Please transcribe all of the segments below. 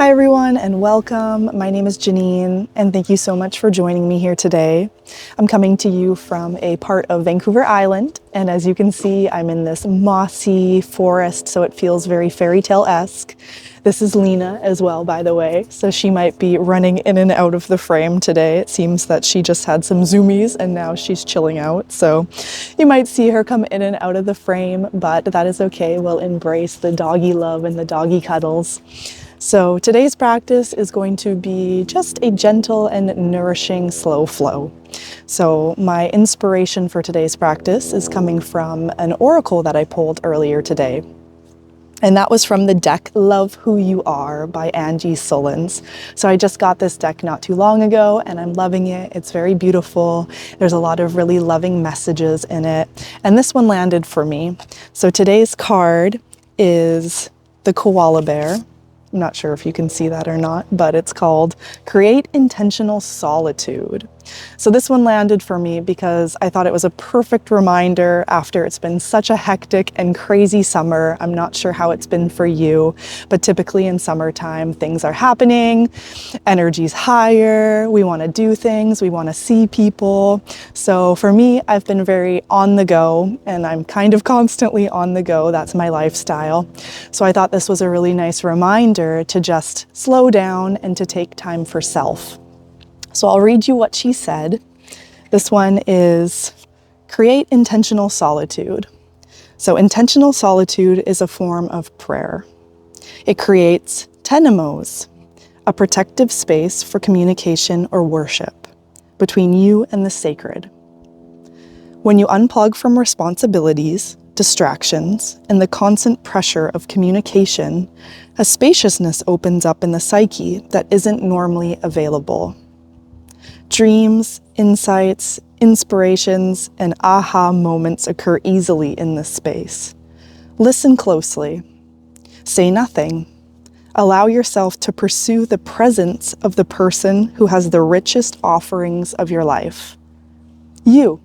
Hi everyone and welcome. My name is Janine and thank you so much for joining me here today. I'm coming to you from a part of Vancouver Island, and as you can see I'm in this mossy forest, so it feels very fairy tale-esque. This is Lena as well, by the way, so she might be running in and out of the frame today. It seems that she just had some zoomies and now she's chilling out, so you might see her come in and out of the frame, but that is okay. We'll embrace the doggy love and the doggy cuddles. So today's practice is going to be just a gentle and nourishing slow flow. So my inspiration for today's practice is coming from an oracle that I pulled earlier today. And that was from the deck Love Who You Are by Angie Sullins. So I just got this deck not too long ago and I'm loving it. It's very beautiful. There's a lot of really loving messages in it. And this one landed for me. So today's card is the koala bear. I'm not sure if you can see that or not, but it's called Create Intentional Solitude. So this one landed for me because I thought it was a perfect reminder after it's been such a hectic and crazy summer. I'm not sure how it's been for you, but typically in summertime, things are happening, energy's higher, we want to do things, we want to see people. So for me, I've been very on the go, and I'm kind of constantly on the go. That's my lifestyle. So I thought this was a really nice reminder to just slow down and to take time for self. So I'll read you what she said. This one is create intentional solitude. So intentional solitude is a form of prayer. It creates tenemos, a protective space for communication or worship between you and the sacred. When you unplug from responsibilities, distractions, and the constant pressure of communication, a spaciousness opens up in the psyche that isn't normally available. Dreams, insights, inspirations, and aha moments occur easily in this space. Listen closely. Say nothing. Allow yourself to pursue the presence of the person who has the richest offerings of your life. You.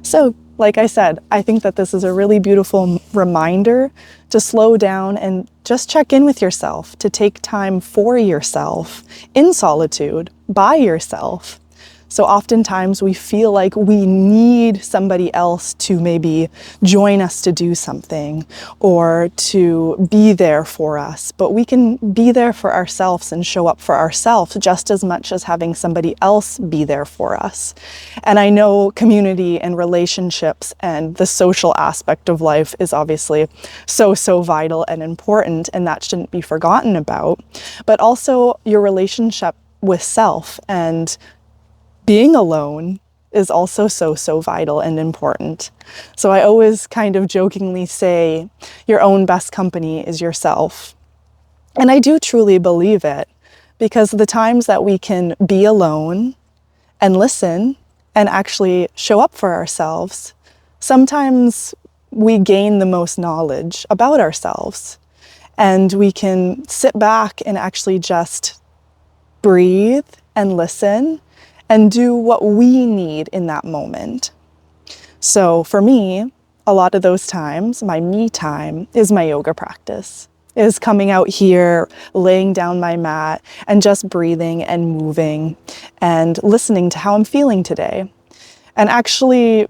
So, like I said, I think that this is a really beautiful reminder to slow down and just check in with yourself, to take time for yourself in solitude, by yourself. So oftentimes we feel like we need somebody else to maybe join us to do something or to be there for us, but we can be there for ourselves and show up for ourselves just as much as having somebody else be there for us. And I know community and relationships and the social aspect of life is obviously so vital and important, and that shouldn't be forgotten about, but also your relationship with self and being alone is also so vital and important. So I always kind of jokingly say your own best company is yourself. And I do truly believe it, because the times that we can be alone and listen and actually show up for ourselves, sometimes we gain the most knowledge about ourselves, and we can sit back and actually just breathe and listen and do what we need in that moment. So for me, a lot of those times, my me time is my yoga practice, is coming out here, laying down my mat and just breathing and moving and listening to how I'm feeling today and actually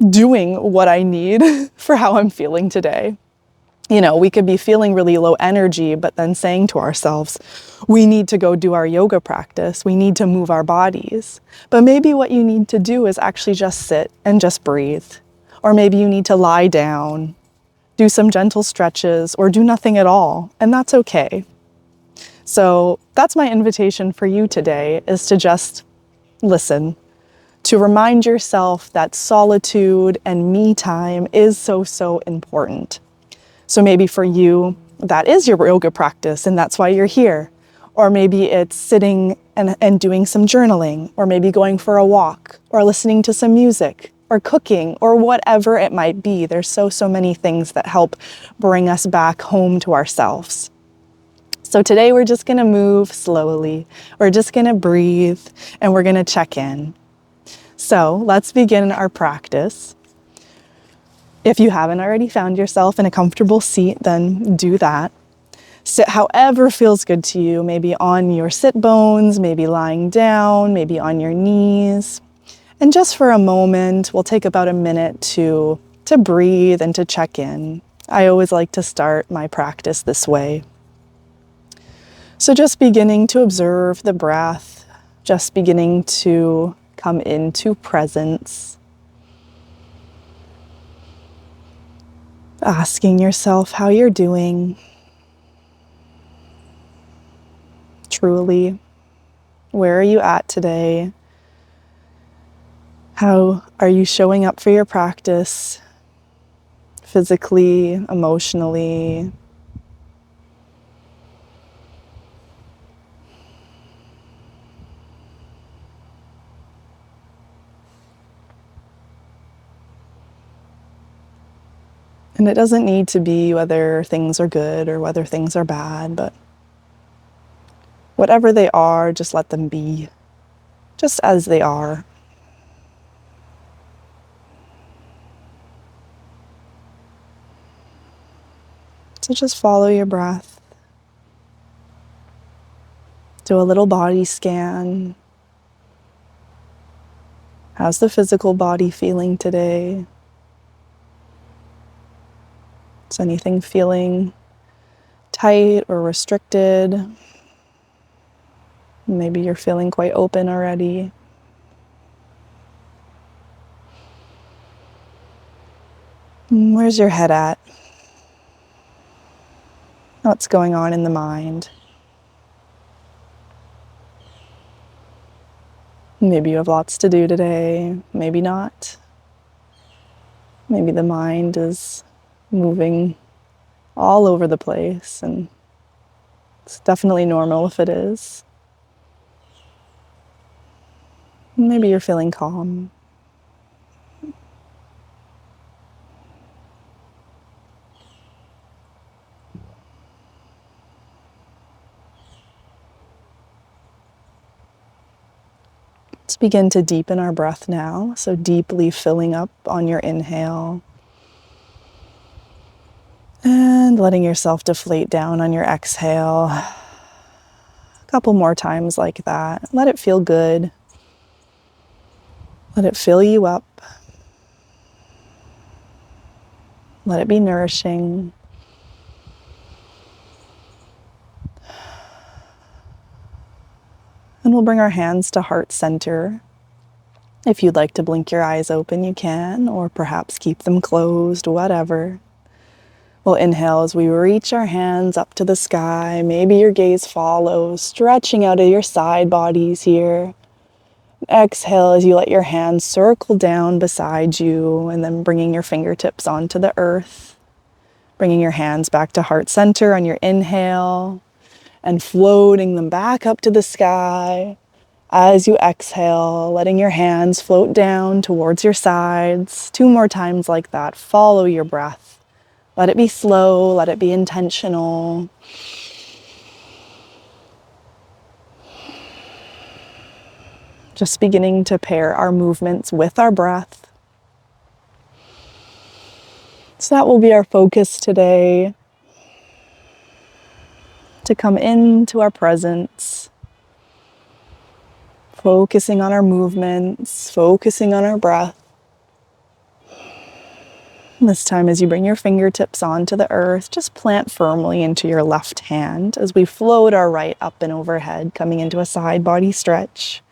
doing what I need for how I'm feeling today. You know, we could be feeling really low energy, but then saying to ourselves, we need to go do our yoga practice. We need to move our bodies. But maybe what you need to do is actually just sit and just breathe. Or maybe you need to lie down, do some gentle stretches, or do nothing at all. And that's okay. So that's my invitation for you today, is to just listen, to remind yourself that solitude and me time is so important. So maybe for you, that is your yoga practice and that's why you're here. Or maybe it's sitting and doing some journaling, or maybe going for a walk, or listening to some music, or cooking, or whatever it might be. There's so many things that help bring us back home to ourselves. So today we're just gonna move slowly. We're just gonna breathe and we're gonna check in. So let's begin our practice. If you haven't already found yourself in a comfortable seat, then do that. Sit however feels good to you, maybe on your sit bones, maybe lying down, maybe on your knees. And just for a moment, we'll take about a minute to breathe and to check in. I always like to start my practice this way. So just beginning to observe the breath, just beginning to come into presence. Asking yourself how you're doing. Truly, where are you at today? How are you showing up for your practice? Physically, emotionally. And it doesn't need to be whether things are good or whether things are bad, but whatever they are, just let them be, just as they are. So just follow your breath. Do a little body scan. How's the physical body feeling today? Is anything feeling tight or restricted? Maybe you're feeling quite open already. Where's your head at? What's going on in the mind? Maybe you have lots to do today, maybe not. Maybe the mind is moving all over the place, and it's definitely normal if it is. Maybe you're feeling calm. Let's begin to deepen our breath now. So deeply filling up on your inhale and letting yourself deflate down on your exhale. A couple more times like that. Let it feel good. Let it fill you up. Let it be nourishing. And we'll bring our hands to heart center. If you'd like to blink your eyes open, you can, or perhaps keep them closed, whatever. We'll inhale as we reach our hands up to the sky. Maybe your gaze follows, stretching out of your side bodies here. Exhale as you let your hands circle down beside you, and then bringing your fingertips onto the earth. Bringing your hands back to heart center on your inhale, and floating them back up to the sky. As you exhale, letting your hands float down towards your sides. 2 more times like that. Follow your breath. Let it be slow. Let it be intentional. Just beginning to pair our movements with our breath. So that will be our focus today. To come into our presence. Focusing on our movements, focusing on our breath. This time as you bring your fingertips onto the earth, just plant firmly into your left hand as we float our right up and overhead, coming into a side body stretch.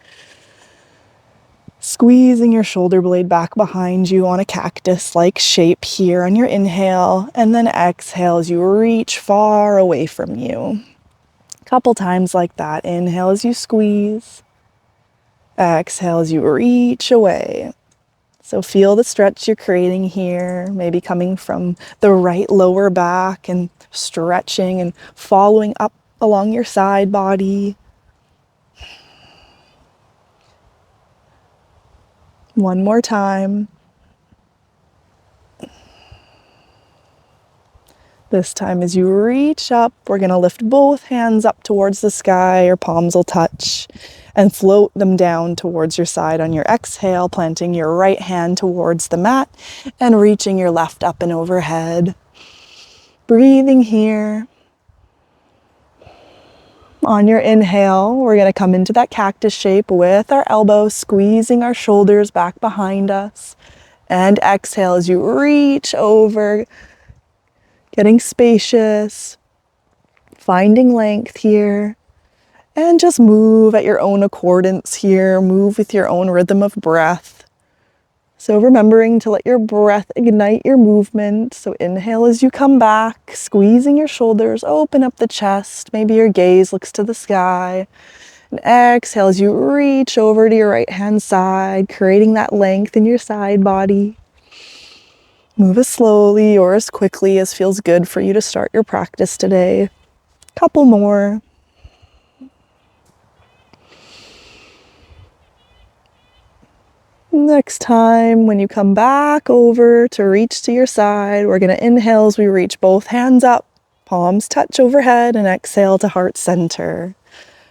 Squeezing your shoulder blade back behind you on a cactus-like shape here on your inhale, and then exhale as you reach far away from you. A couple times like that. Inhale as you squeeze. Exhale as you reach away. So feel the stretch you're creating here, maybe coming from the right lower back and stretching and following up along your side body. One more time. This time as you reach up, we're going to lift both hands up towards the sky, your palms will touch, and float them down towards your side on your exhale, planting your right hand towards the mat and reaching your left up and overhead. Breathing here. On your inhale, we're going to come into that cactus shape with our elbows, squeezing our shoulders back behind us. And exhale as you reach over, getting spacious, finding length here. And just move at your own accordance here. Move with your own rhythm of breath. So remembering to let your breath ignite your movement. So inhale as you come back, squeezing your shoulders, open up the chest. Maybe your gaze looks to the sky. And exhale as you reach over to your right hand side, creating that length in your side body. Move as slowly or as quickly as feels good for you to start your practice today. Couple more. Next time, when you come back over to reach to your side, we're going to inhale as we reach both hands up, palms touch overhead, and exhale to heart center.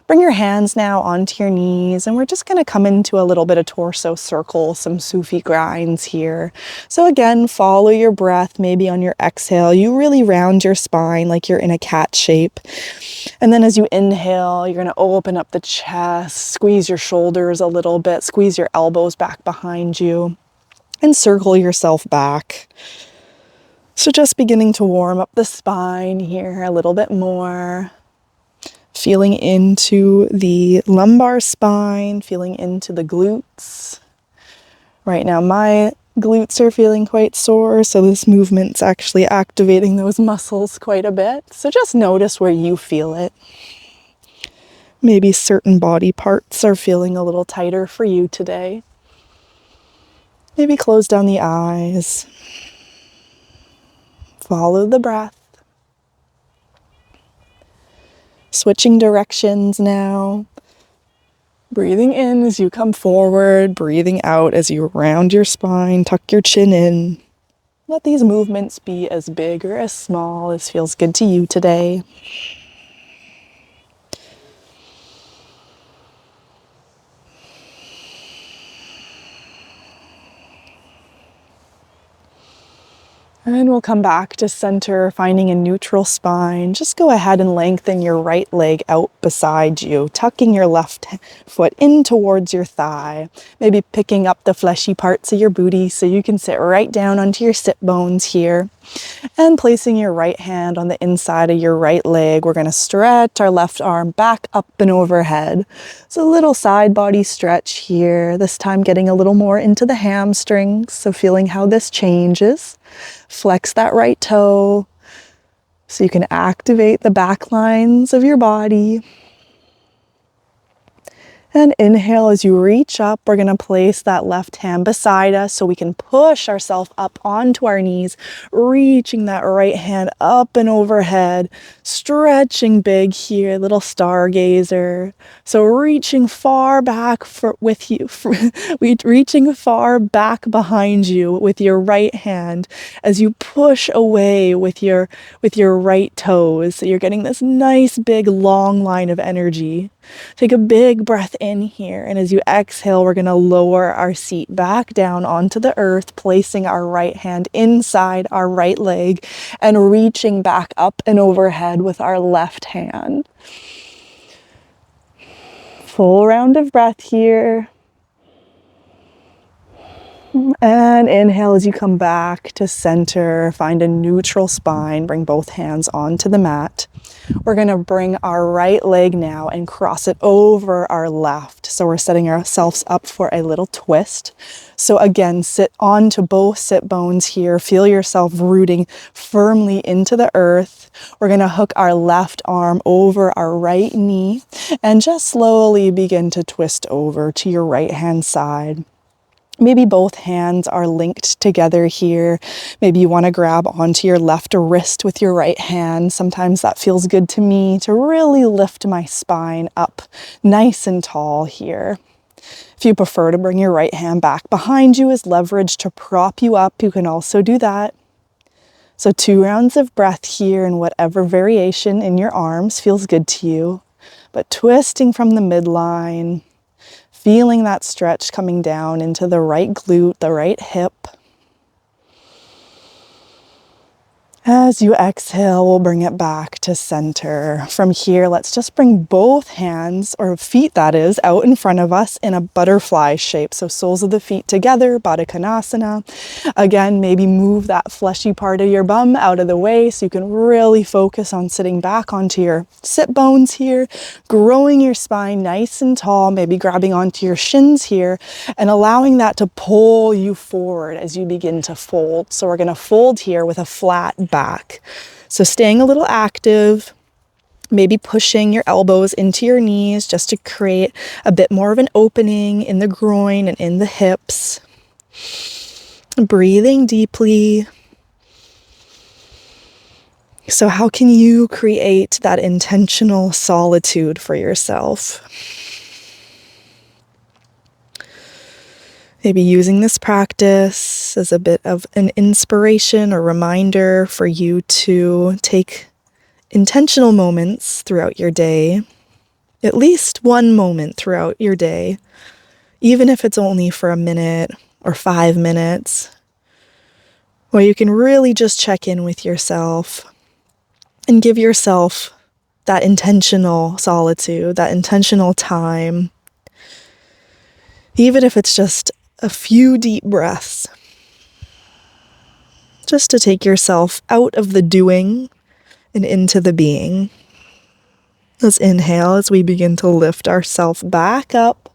Bring your hands now onto your knees, and we're just going to come into a little bit of torso circle, some Sufi grinds here. So again, follow your breath. Maybe on your exhale, you really round your spine like you're in a cat shape. And then as you inhale, you're going to open up the chest, squeeze your shoulders a little bit, squeeze your elbows back behind you, and circle yourself back. So just beginning to warm up the spine here a little bit more. Feeling into the lumbar spine, feeling into the glutes. Right now my glutes are feeling quite sore, so this movement's actually activating those muscles quite a bit. So just notice where you feel it. Maybe certain body parts are feeling a little tighter for you today. Maybe close down the eyes. Follow the breath. Switching directions now. Breathing in as you come forward, breathing out as you round your spine, tuck your chin in. Let these movements be as big or as small as feels good to you today. And we'll come back to center, finding a neutral spine. Just go ahead and lengthen your right leg out beside you, tucking your left foot in towards your thigh. Maybe picking up the fleshy parts of your booty so you can sit right down onto your sit bones here. And placing your right hand on the inside of your right leg, we're going to stretch our left arm back up and overhead. So a little side body stretch here, this time getting a little more into the hamstrings, so feeling how this changes. Flex that right toe so you can activate the back lines of your body. And inhale as you reach up, we're going to place that left hand beside us so we can push ourselves up onto our knees, reaching that right hand up and overhead, stretching big here, little stargazer. So reaching far back reaching far back behind you with your right hand as you push away with your right toes. So you're getting this nice big long line of energy. Take a big breath in here, and as you exhale, we're going to lower our seat back down onto the earth, placing our right hand inside our right leg and reaching back up and overhead with our left hand. Full round of breath here. And inhale as you come back to center, find a neutral spine, bring both hands onto the mat. We're going to bring our right leg now and cross it over our left. So we're setting ourselves up for a little twist. So again, sit onto both sit bones here. Feel yourself rooting firmly into the earth. We're going to hook our left arm over our right knee and just slowly begin to twist over to your right hand side. Maybe both hands are linked together here. Maybe you want to grab onto your left wrist with your right hand. Sometimes that feels good to me to really lift my spine up nice and tall here. If you prefer to bring your right hand back behind you as leverage to prop you up, you can also do that. So 2 rounds of breath here in whatever variation in your arms feels good to you. But twisting from the midline, feeling that stretch coming down into the right glute, the right hip. As you exhale, we'll bring it back to center. From here, let's just bring both hands, or feet that is, out in front of us in a butterfly shape. So soles of the feet together, Baddha Konasana. Again, maybe move that fleshy part of your bum out of the way so you can really focus on sitting back onto your sit bones here, growing your spine nice and tall, maybe grabbing onto your shins here and allowing that to pull you forward as you begin to fold. So we're going to fold here with a flat back. So staying a little active, maybe pushing your elbows into your knees just to create a bit more of an opening in the groin and in the hips. Breathing deeply. So how can you create that intentional solitude for yourself? Maybe using this practice as a bit of an inspiration or reminder for you to take intentional moments throughout your day, at least one moment throughout your day, even if it's only for a minute or 5 minutes, where you can really just check in with yourself and give yourself that intentional solitude, that intentional time, even if it's just a few deep breaths, just to take yourself out of the doing and into the being. Let's inhale as we begin to lift ourselves back up.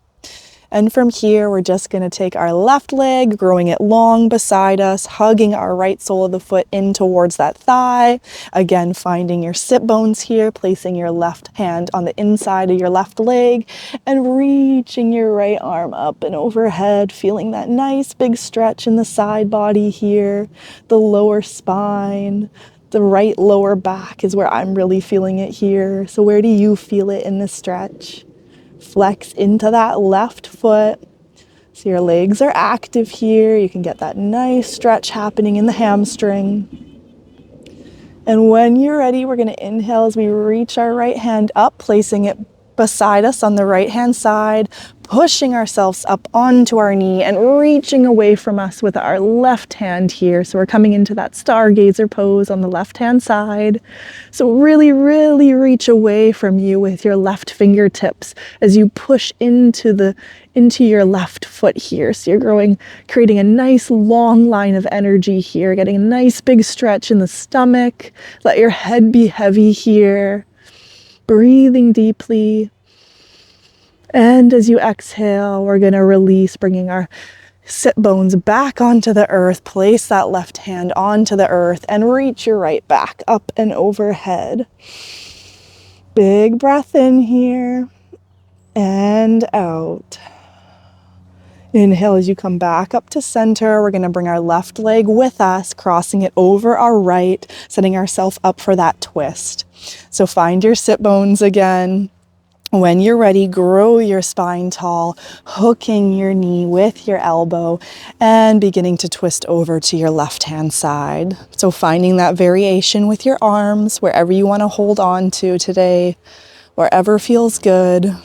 And from here, we're just going to take our left leg, growing it long beside us, hugging our right sole of the foot in towards that thigh. Again, finding your sit bones here, placing your left hand on the inside of your left leg and reaching your right arm up and overhead, feeling that nice big stretch in the side body here, the lower spine. The right lower back is where I'm really feeling it here. So where do you feel it in this stretch? Flex into that left foot. So your legs are active here. You can get that nice stretch happening in the hamstring. And when you're ready, we're going to inhale as we reach our right hand up, placing it beside us on the right hand side, pushing ourselves up onto our knee and reaching away from us with our left hand here. So we're coming into that stargazer pose on the left hand side. So really, really reach away from you with your left fingertips as you push into your left foot here. So you're creating a nice long line of energy here, getting a nice big stretch in the stomach. Let your head be heavy here. Breathing deeply. And as you exhale, we're going to release, bringing our sit bones back onto the earth. Place that left hand onto the earth and reach your right back up and overhead. Big breath in here and out. Inhale as you come back up to center. We're going to bring our left leg with us, crossing it over our right, setting ourselves up for that twist. So find your sit bones again. When you're ready, grow your spine tall, hooking your knee with your elbow and beginning to twist over to your left-hand side. So finding that variation with your arms, wherever you want to hold on to today, wherever feels good.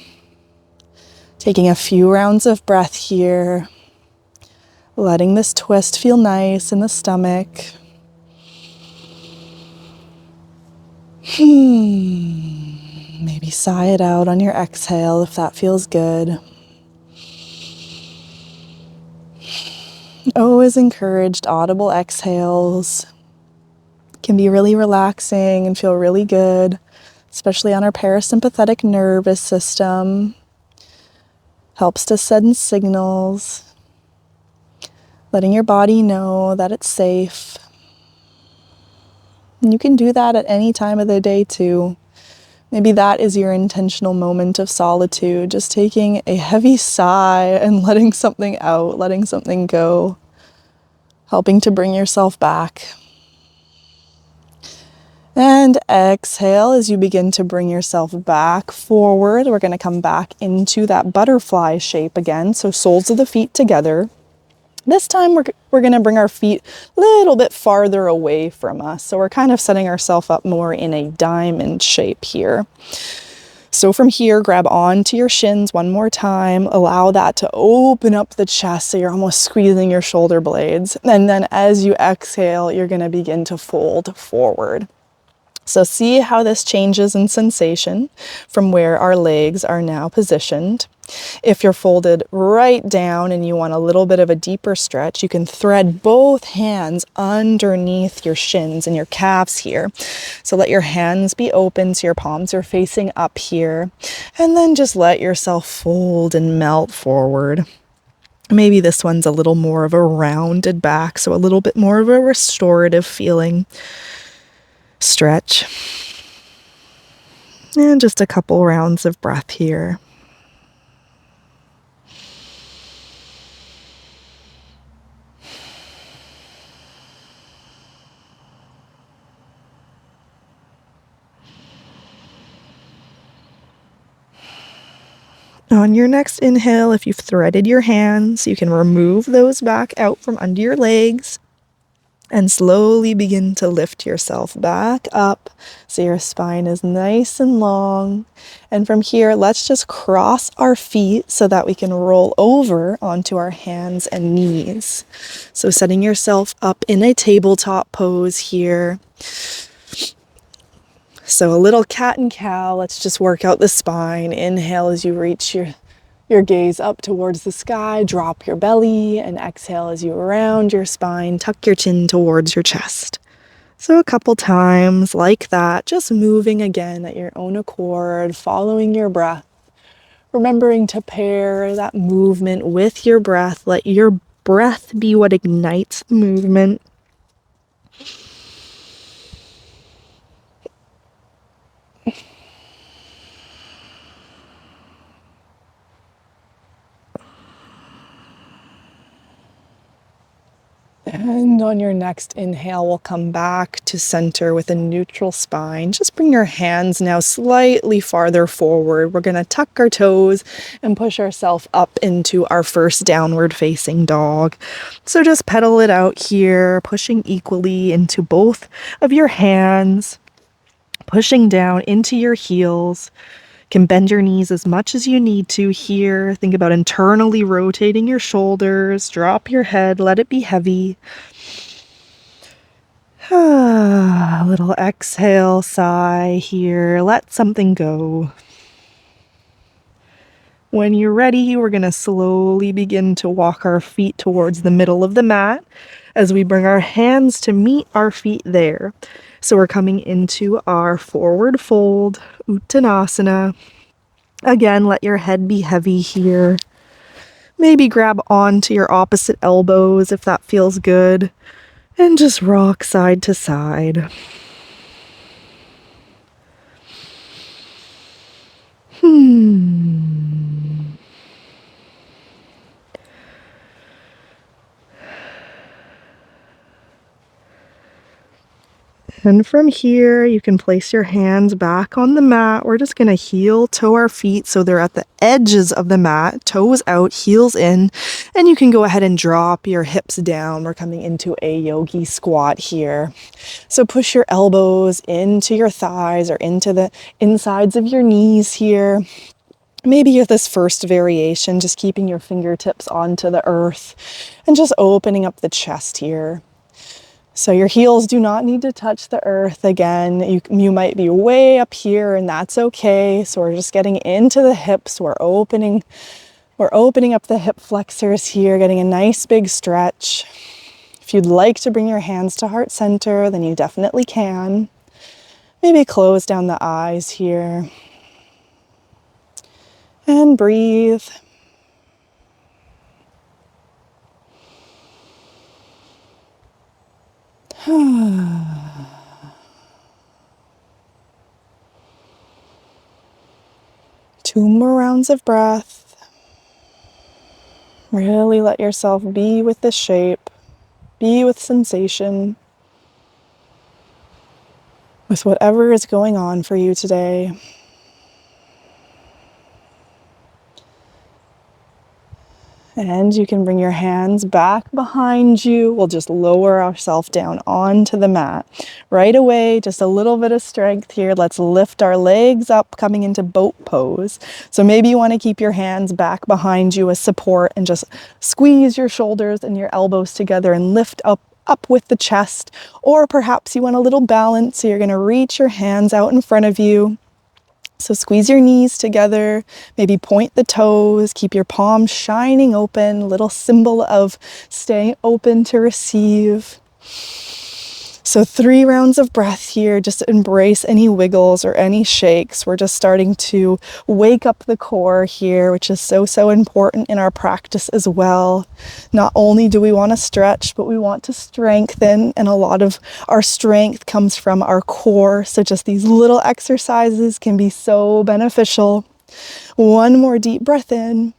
Taking a few rounds of breath here, letting this twist feel nice in the stomach. Maybe sigh it out on your exhale if that feels good. Always encouraged audible exhales. Can be really relaxing and feel really good, especially on our parasympathetic nervous system. Helps to send signals, letting your body know that it's safe. And you can do that at any time of the day too. Maybe that is your intentional moment of solitude, just taking a heavy sigh and letting something out, letting something go, helping to bring yourself back. And exhale as you begin to bring yourself back forward. We're going to come back into that butterfly shape again. So soles of the feet together. This time we're going to bring our feet a little bit farther away from us. So we're kind of setting ourselves up more in a diamond shape here. So from here, grab onto your shins one more time. Allow that to open up the chest so you're almost squeezing your shoulder blades. And then as you exhale, you're going to begin to fold forward. So see how this changes in sensation from where our legs are now positioned. If you're folded right down and you want a little bit of a deeper stretch, you can thread both hands underneath your shins and your calves here. So let your hands be open so your palms are facing up here. And then just let yourself fold and melt forward. Maybe this one's a little more of a rounded back, so a little bit more of a restorative feeling. Stretch. And just a couple rounds of breath here. On your next inhale, if you've threaded your hands, you can remove those back out from under your legs and slowly begin to lift yourself back up so your spine is nice and long. And from here, let's just cross our feet so that we can roll over onto our hands and knees. So setting yourself up in a tabletop pose here. So a little cat and cow. Let's just work out the spine. Inhale as you reach your gaze up towards the sky. Drop your belly, and exhale as you round your spine. Tuck your chin towards your chest. So a couple times like that, just moving again at your own accord, following your breath. Remembering to pair that movement with your breath. Let your breath be what ignites the movement. And on your next inhale, we'll come back to center with a neutral spine. Just bring your hands now slightly farther forward. We're going to tuck our toes and push ourselves up into our first downward facing dog. So just pedal it out here, pushing equally into both of your hands, pushing down into your heels. Can bend your knees as much as you need to here. Think about internally rotating your shoulders. Drop your head. Let it be heavy. A little exhale, sigh here. Let something go. When you're ready, we're going to slowly begin to walk our feet towards the middle of the mat as we bring our hands to meet our feet there. So we're coming into our forward fold, Uttanasana. Again, let your head be heavy here. Maybe grab onto your opposite elbows if that feels good. And just rock side to side. And from here, you can place your hands back on the mat. We're just going to heel toe our feet so they're at the edges of the mat, toes out, heels in, and you can go ahead and drop your hips down. We're coming into a yogi squat here. So push your elbows into your thighs or into the insides of your knees here. Maybe with this first variation, just keeping your fingertips onto the earth and just opening up the chest here. So your heels do not need to touch the earth again. You might be way up here and that's okay. So we're just getting into the hips. We're opening up the hip flexors here, getting a nice big stretch. If you'd like to bring your hands to heart center, then you definitely can. Maybe close down the eyes here. And breathe. Two more rounds of breath. Really let yourself be with the shape, be with sensation, with whatever is going on for you today. And you can bring your hands back behind you. We'll just lower ourselves down onto the mat. Right away, just a little bit of strength here. Let's lift our legs up, coming into boat pose. So maybe you want to keep your hands back behind you as support and just squeeze your shoulders and your elbows together and lift up with the chest. Or perhaps you want a little balance, so you're going to reach your hands out in front of you. So squeeze your knees together, maybe point the toes, keep your palms shining open, little symbol of staying open to receive. So 3 rounds of breath here, just embrace any wiggles or any shakes. We're just starting to wake up the core here, which is so important in our practice as well. Not only do we want to stretch, but we want to strengthen, and a lot of our strength comes from our core. So just these little exercises can be so beneficial. One more deep breath in.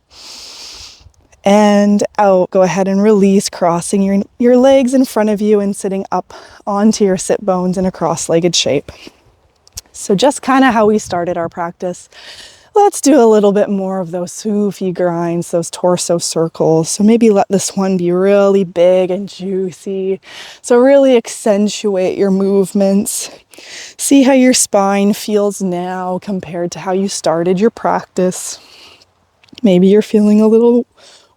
And out. Go ahead and release, crossing your legs in front of you and sitting up onto your sit bones in a cross-legged shape. So just kind of how we started our practice. Let's do a little bit more of those Sufi grinds, those torso circles. So maybe let this one be really big and juicy. So really accentuate your movements. See how your spine feels now compared to how you started your practice. Maybe you're feeling a little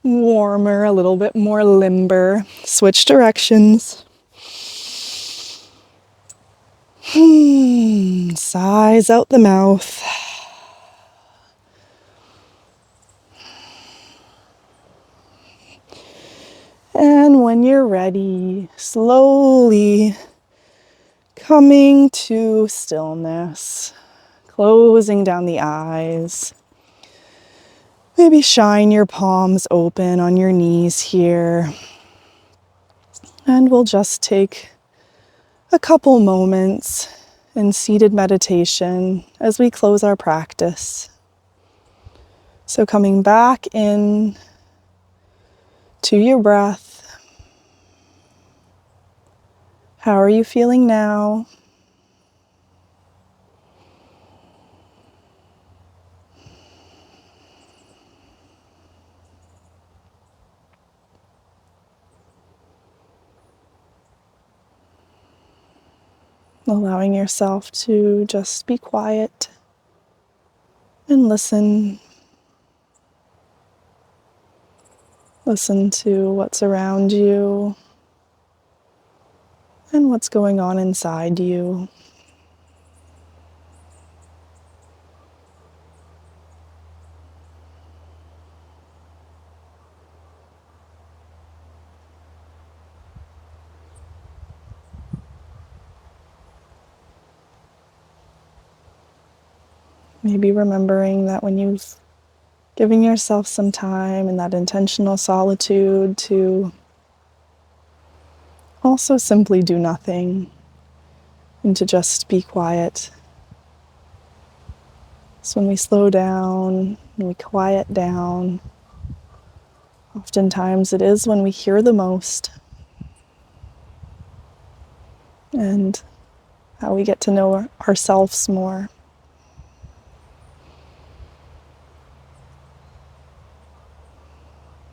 warmer, a little bit more limber. Switch directions. Sighs out the mouth. And when you're ready, slowly coming to stillness, closing down the eyes. Maybe shine your palms open on your knees here. And we'll just take a couple moments in seated meditation as we close our practice. So coming back in to your breath. How are you feeling now? Allowing yourself to just be quiet and listen. Listen to what's around you and what's going on inside you. Maybe remembering that when you've given yourself some time in that intentional solitude to also simply do nothing and to just be quiet. So when we slow down and we quiet down, oftentimes it is when we hear the most and how we get to know ourselves more.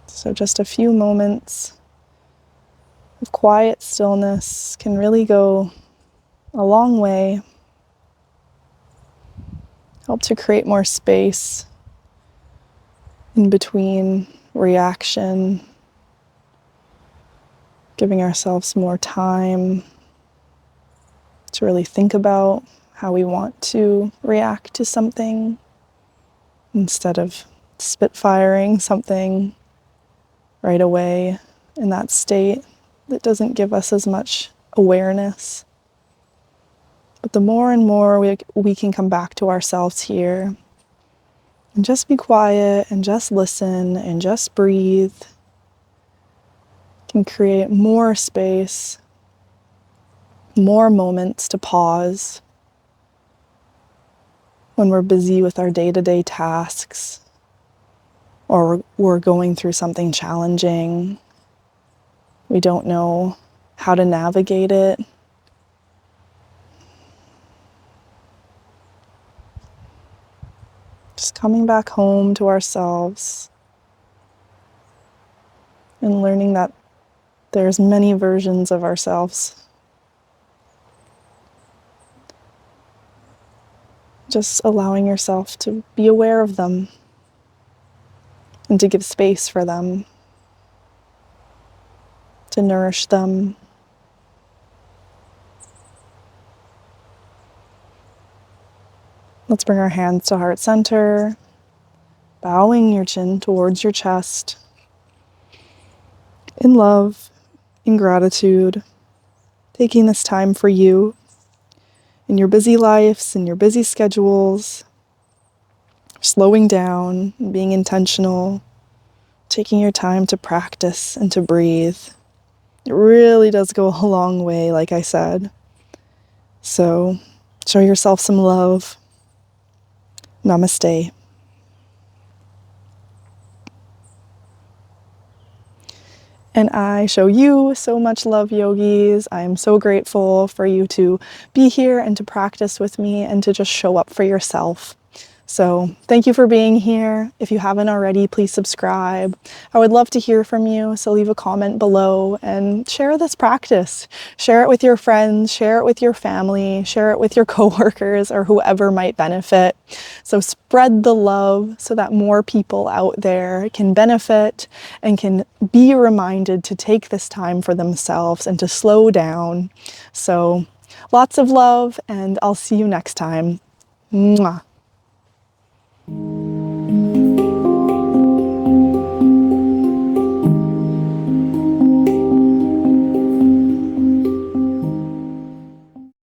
So just a few moments of quiet stillness can really go a long way. Help to create more space in between reaction, giving ourselves more time to really think about how we want to react to something instead of spitfiring something right away in that state that doesn't give us as much awareness. But the more and more we can come back to ourselves here and just be quiet and just listen and just breathe, can create more space, more moments to pause when we're busy with our day-to-day tasks or we're going through something challenging. We don't know how to navigate it. Just coming back home to ourselves and learning that there's many versions of ourselves. Just allowing yourself to be aware of them and to give space for them, to nourish them. Let's bring our hands to heart center, bowing your chin towards your chest, in love, in gratitude, taking this time for you, in your busy lives, in your busy schedules, slowing down, being intentional, taking your time to practice and to breathe. It really does go a long way, like I said. So show yourself some love. Namaste. And I show you so much love, yogis. I am so grateful for you to be here and to practice with me and to just show up for yourself. So thank you for being here. If you haven't already, please subscribe. I would love to hear from you, so leave a comment below and share this practice. Share it with your friends, share it with your family, share it with your coworkers or whoever might benefit. So spread the love so that more people out there can benefit and can be reminded to take this time for themselves and to slow down. So lots of love, and I'll see you next time. Mwah.